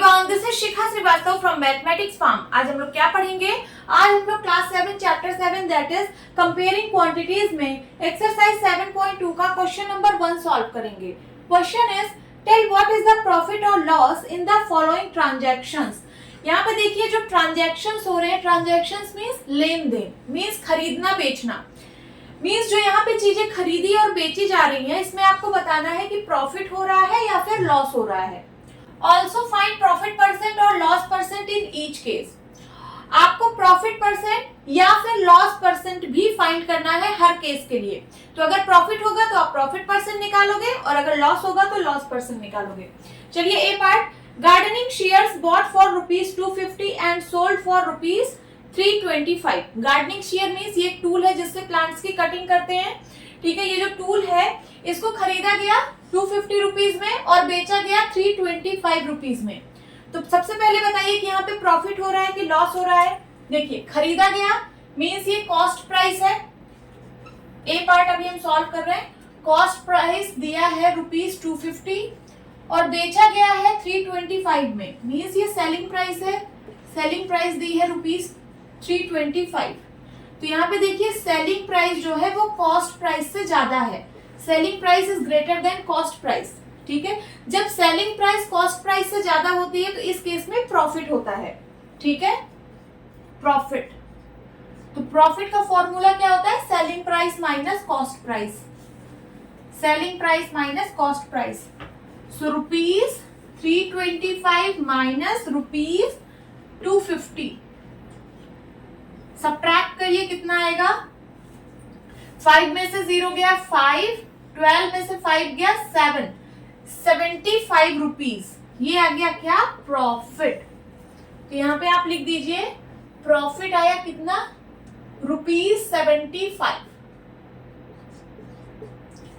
Everyone, this is Shikha Srivastava from mathematics farm. आज हम लोग क्या पढ़ेंगे? आज हम लोग class 7 chapter 7 that is comparing quantities में एक्सरसाइज 7.2 का क्वेश्चन नंबर 1 सॉल्व करेंगे। Question is tell what is the profit और loss in the following transactions. यहाँ पे देखिए जो ट्रांजैक्शंस हो रहे हैं, ट्रांजैक्शंस मींस लेन देन, मींस खरीदना बेचना, मींस जो यहाँ पे चीजें खरीदी और बेची जा रही हैं, इसमें आपको बताना है कि प्रॉफिट हो रहा है या फिर लॉस हो रहा है। ऑल्सो फाइंड प्रॉफिट परसेंट और loss percent in each case. आपको प्रॉफिट परसेंट या फिर लॉस परसेंट भी फाइंड करना है हर केस के लिए। तो अगर प्रॉफिट होगा तो आप प्रॉफिट परसेंट निकालोगे और अगर लॉस होगा तो लॉस परसेंट निकालोगे। चलिए A part, gardening shares bought for ₹250 and sold for ₹325। Gardening share means ये एक टूल है जिससे प्लांट्स की कटिंग करते हैं। ठीक है, ये जो टूल है इसको खरीदा गया ₹250 में और बेचा गया ₹325 में। तो सबसे पहले बताइए कि यहाँ पे प्रॉफिट हो रहा है कि लॉस हो रहा है। देखिए खरीदा गया मींस ये कॉस्ट प्राइस है। ए पार्ट अभी हम सॉल्व कर रहे हैं। कॉस्ट प्राइस दिया है ₹250 और बेचा गया है 325 में, मींस ये सेलिंग प्राइस है। सेलिंग प्राइस दी है ₹325। तो यहाँ पे देखिए सेलिंग प्राइस जो है वो कॉस्ट प्राइस से ज्यादा है। Selling price is greater than cost price. ठीक है, जब सेलिंग प्राइस कॉस्ट प्राइस से ज्यादा होती है तो इस केस में प्रॉफिट होता है। ठीक है, प्रॉफिट। तो प्रॉफिट का फॉर्मूला क्या होता है? Selling price minus cost price. Selling price minus cost price. So ₹325 minus ₹250। Subtract करिए, कितना आएगा? 5 में से 0 गया 5, 12 में से 5 गया 7, ₹75। ये आ गया क्या? प्रॉफिट। तो यहाँ पे आप लिख दीजिए प्रॉफिट आया कितना? ₹75।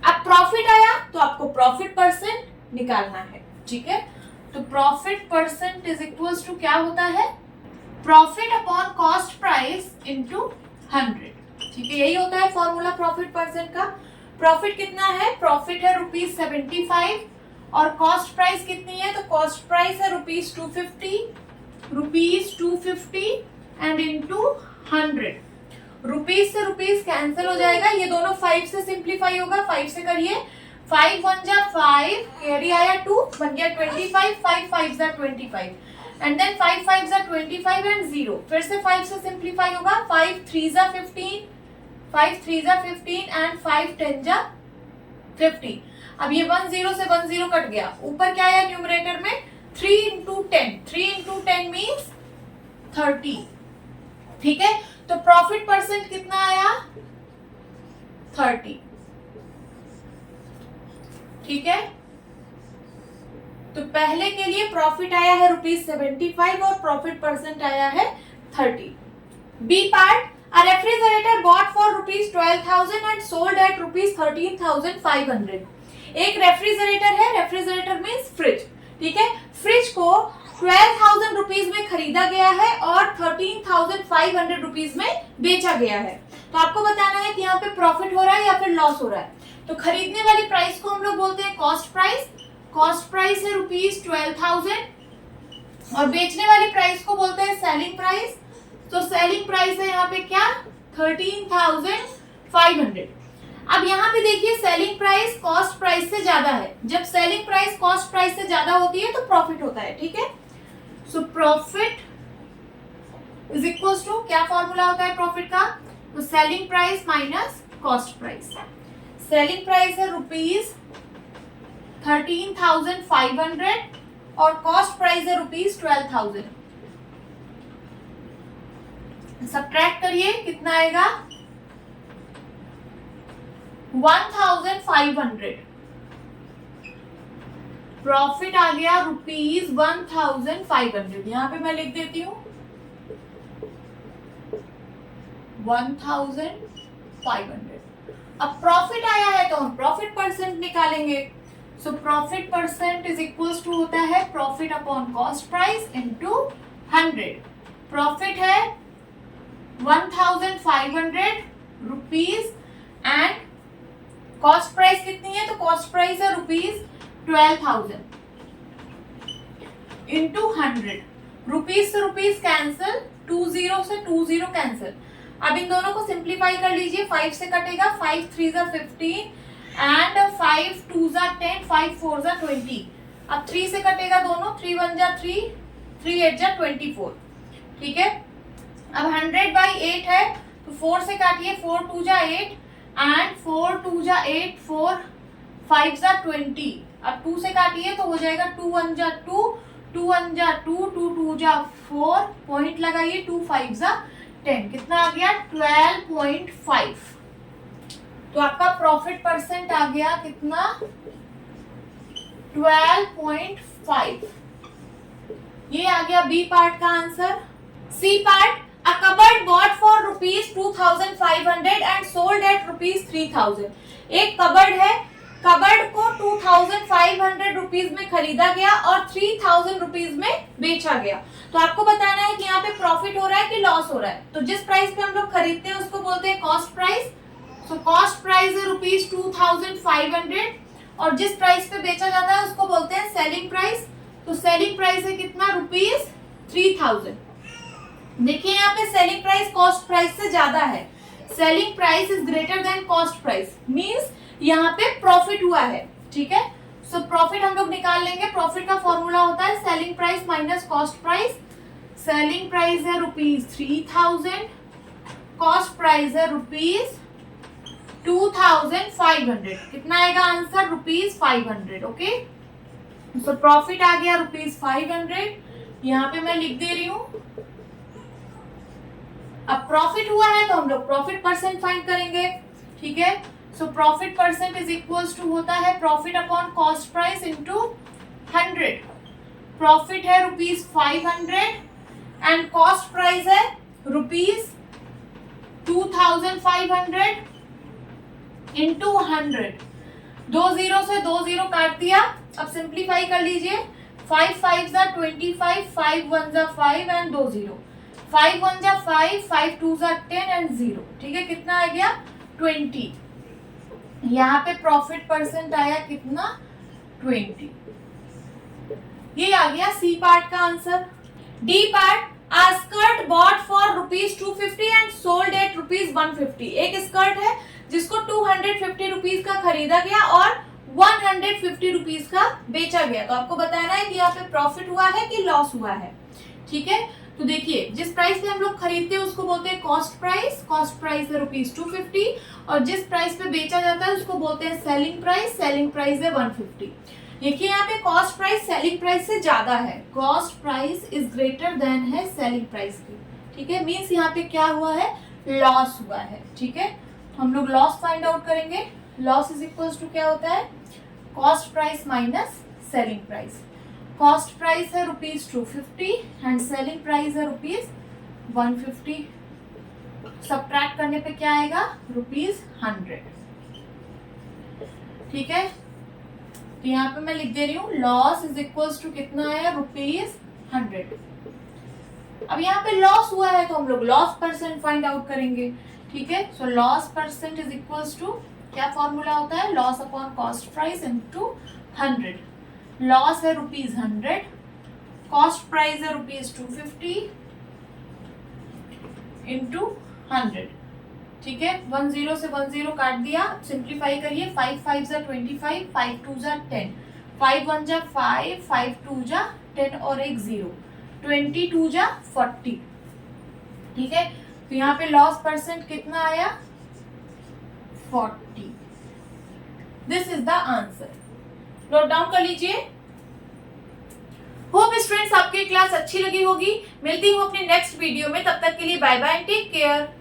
अब प्रॉफिट आया तो आपको प्रॉफिट परसेंट निकालना है। ठीक है, तो profit percent is equals to क्या होता है? Profit upon cost price into 100। ठीक है, यही होता है फॉर्मूला प्रॉफिट परसेंट का। प्रॉफिट कितना है? प्रॉफिट है ₹75 और कॉस्ट प्राइस कितनी है? तो कॉस्ट प्राइस है ₹250 एंड इंटू 100। रुपीज से रुपीज कैंसिल हो जाएगा, ये दोनों 5 से सिंप्लीफाई होगा। 5 से करिए, 5 1 जा 5, कैरी आया 2, बन गया 25, 5 5 जा 25 एंड देन 5 5 जा 25 एंड 0। फिर से 5 से सिंप्लीफाई होगा, 5 3 जा 15, 5 3 जा 15 एंड 5 10 जा 50। अब ये 1 0 से 1 0 कट गया। ऊपर क्या आया न्यूमरेटर में? 3 into 10। 3 into 10 means 30। ठीक है, तो प्रॉफिट परसेंट कितना आया? 30। ठीक है, तो पहले के लिए प्रॉफिट आया है ₹75 और प्रॉफिट परसेंट आया है 30। B part, a refrigerator bought for ₹12,000 and sold at ₹13,500। एक रेफ्रिजरेटर है, रेफ्रिजरेटर मींस फ्रिज। ठीक है, फ्रिज को ₹12,000 में खरीदा गया है और ₹13,500 में बेचा गया है। तो आपको बताना है कि यहाँ पे प्रॉफिट हो रहा है या फिर लॉस हो रहा है। तो खरीदने वाली प्राइस को हम लोग बोलते हैं कॉस्ट प्राइस। कॉस्ट प्राइस है ₹12,000 और बेचने वाली प्राइस को बोलते हैं सेलिंग प्राइस। तो सेलिंग प्राइस है यहाँ पे क्या? 13,500। अब यहाँ पे देखिए सेलिंग प्राइस कॉस्ट प्राइस से ज्यादा है। जब सेलिंग प्राइस कॉस्ट प्राइस से ज्यादा होती है तो प्रॉफिट होता है। ठीक है, so profit is equal to क्या फॉर्मूला होता है प्रॉफिट का? तो selling price minus cost price. Selling price है ₹13,500 और कॉस्ट प्राइस है ₹12,000। सब्ट्रैक्ट करिए, कितना आएगा? 1,500। प्रॉफिट आ गया ₹1,500। यहां पे मैं लिख देती हूं 1,500। अब प्रॉफिट आया है तो हम प्रॉफिट परसेंट निकालेंगे। So profit percent is equals to होता है profit upon cost price into 100। Profit है ₹1,500 एंड कॉस्ट प्राइस कितनी है? तो कॉस्ट प्राइस है ₹12,000। इंटू 100। रुपीज से रुपीज कैंसिल, 20 से 20 कैंसिल। अब इन दोनों को सिंप्लीफाई कर लीजिए, 5 से कटेगा, 5 3 जा 15 एंड 5 2 जा 10, 5 4 जा 20। अब 3 से कटेगा दोनों, 3 1 जा 3, 3 8 जा 24। ठीक है, अब 100/8 है तो 4 से काटिए, 4 2 जा 8 एंड 4 2 जा 8, 4 5 जा 20। अब 2 से काटिए तो हो जाएगा 2 1 जा 2, 2 1 जा 2, 2 2 जा 4, पॉइंट लगाइए, 2 5 जा 10। कितना आ गया? 12.5। तो आपका प्रॉफिट परसेंट आ गया कितना? 12.5। ये आ गया बी पार्ट का answer. C part, a cupboard bought for ₹2,500 and sold at ₹3,000। एक कबर्ड है, कबर्ड को 2,500 रुपीज में खरीदा गया और 3,000 रुपीज में बेचा गया। तो आपको बताना है कि यहाँ पे प्रॉफिट हो रहा है कि लॉस हो रहा है। तो जिस प्राइस पे हम लोग खरीदते हैं उसको बोलते हैं cost price. So cost price है ₹2,500 और जिस प्राइस पे बेचा जाता है उसको बोलते हैं सेलिंग प्राइस। तो सेलिंग प्राइस है कितना? ₹3,000। देखिए यहाँ पे सेलिंग प्राइस कॉस्ट प्राइस से ज्यादा है। Selling price is greater than cost price, means यहाँ पे प्रॉफिट हुआ है। ठीक है, सो प्रॉफिट हम लोग निकाल लेंगे। प्रॉफिट का फॉर्मूला होता है selling price minus cost price. Selling price है ₹3,000, कॉस्ट प्राइस है ₹2,500। कितना आएगा आंसर? ₹500। ओके, सो प्रॉफिट आ गया ₹500। यहाँ पे मैं लिख दे रही हूँ। अब प्रॉफिट हुआ है तो हम लोग प्रॉफिट परसेंट फाइंड करेंगे। ठीक है, so profit percent is equals to होता है profit upon cost price into 100। Profit है ₹500 एंड कॉस्ट प्राइस है ₹2,500 इंटू 100। 2 0 से 2 0 काट दिया। अब सिंप्लीफाई कर लीजिए, 5 5 जा 25, 5 1 जा 5 एंड 2 0, 5 1 जा 5, 5 2 जा 10 एंड 0। ठीक है, कितना आ गया? 20। यहाँ पे प्रॉफिट परसेंट आया कितना? 20। ये आ गया सी पार्ट का answer. D part, a skirt bought for ₹250 and sold at ₹150। एक स्कर्ट है जिसको 250 रुपीज का खरीदा गया और 150 रुपीज का बेचा गया। तो आपको बताना है कि यहाँ पे प्रॉफिट हुआ है कि लॉस हुआ है। ठीक है, तो देखिए जिस प्राइस पे हम लोग खरीदते हैं उसको बोलते हैं कॉस्ट प्राइस। कॉस्ट प्राइस है ₹250 और जिस प्राइस पे बेचा जाता है उसको बोलते हैं सेलिंग प्राइस। सेलिंग प्राइस है 150। देखिए यहाँ पे कॉस्ट प्राइस सेलिंग प्राइस से ज्यादा है। Cost price is greater than है सेलिंग प्राइस की। ठीक है, मीन्स यहाँ पे क्या हुआ है? लॉस हुआ है। ठीक है, हम लोग लॉस फाइंड आउट करेंगे। लॉस इज इक्वल्स टू क्या होता है? Cost price minus selling price. Cost price है ₹250 एंड सेलिंग प्राइस है ₹150। सब्ट्रैक्ट करने पे क्या आएगा? ₹100। ठीक है, तो यहाँ पे मैं लिख दे रही हूँ लॉस इज इक्वल्स टू कितना आया? ₹100। अब यहाँ पे लॉस हुआ है तो हम लोग लॉस परसेंट फाइंड आउट करेंगे। ठीक है, so loss percent is equals to क्या फॉर्मूला होता है? Loss upon cost price into 100। Loss है ₹100, कॉस्ट प्राइस है ₹250 इंटू 100। ठीक है, 1 0 से 1 0 काट दिया। सिंप्लीफाई करिए, 5 5 जा 25, 5 2 जा 10, 5 1 जा 5, 5 2 जा 10 और एक 0, 22 जा 40। ठीक है, तो यहाँ पे लॉस परसेंट कितना आया? 40। This is the answer. Note down कर लीजिए। होप स्टूडेंट्स आपकी क्लास अच्छी लगी होगी। मिलती हूँ अपने नेक्स्ट वीडियो में, तब तक के लिए बाय बाय, टेक केयर।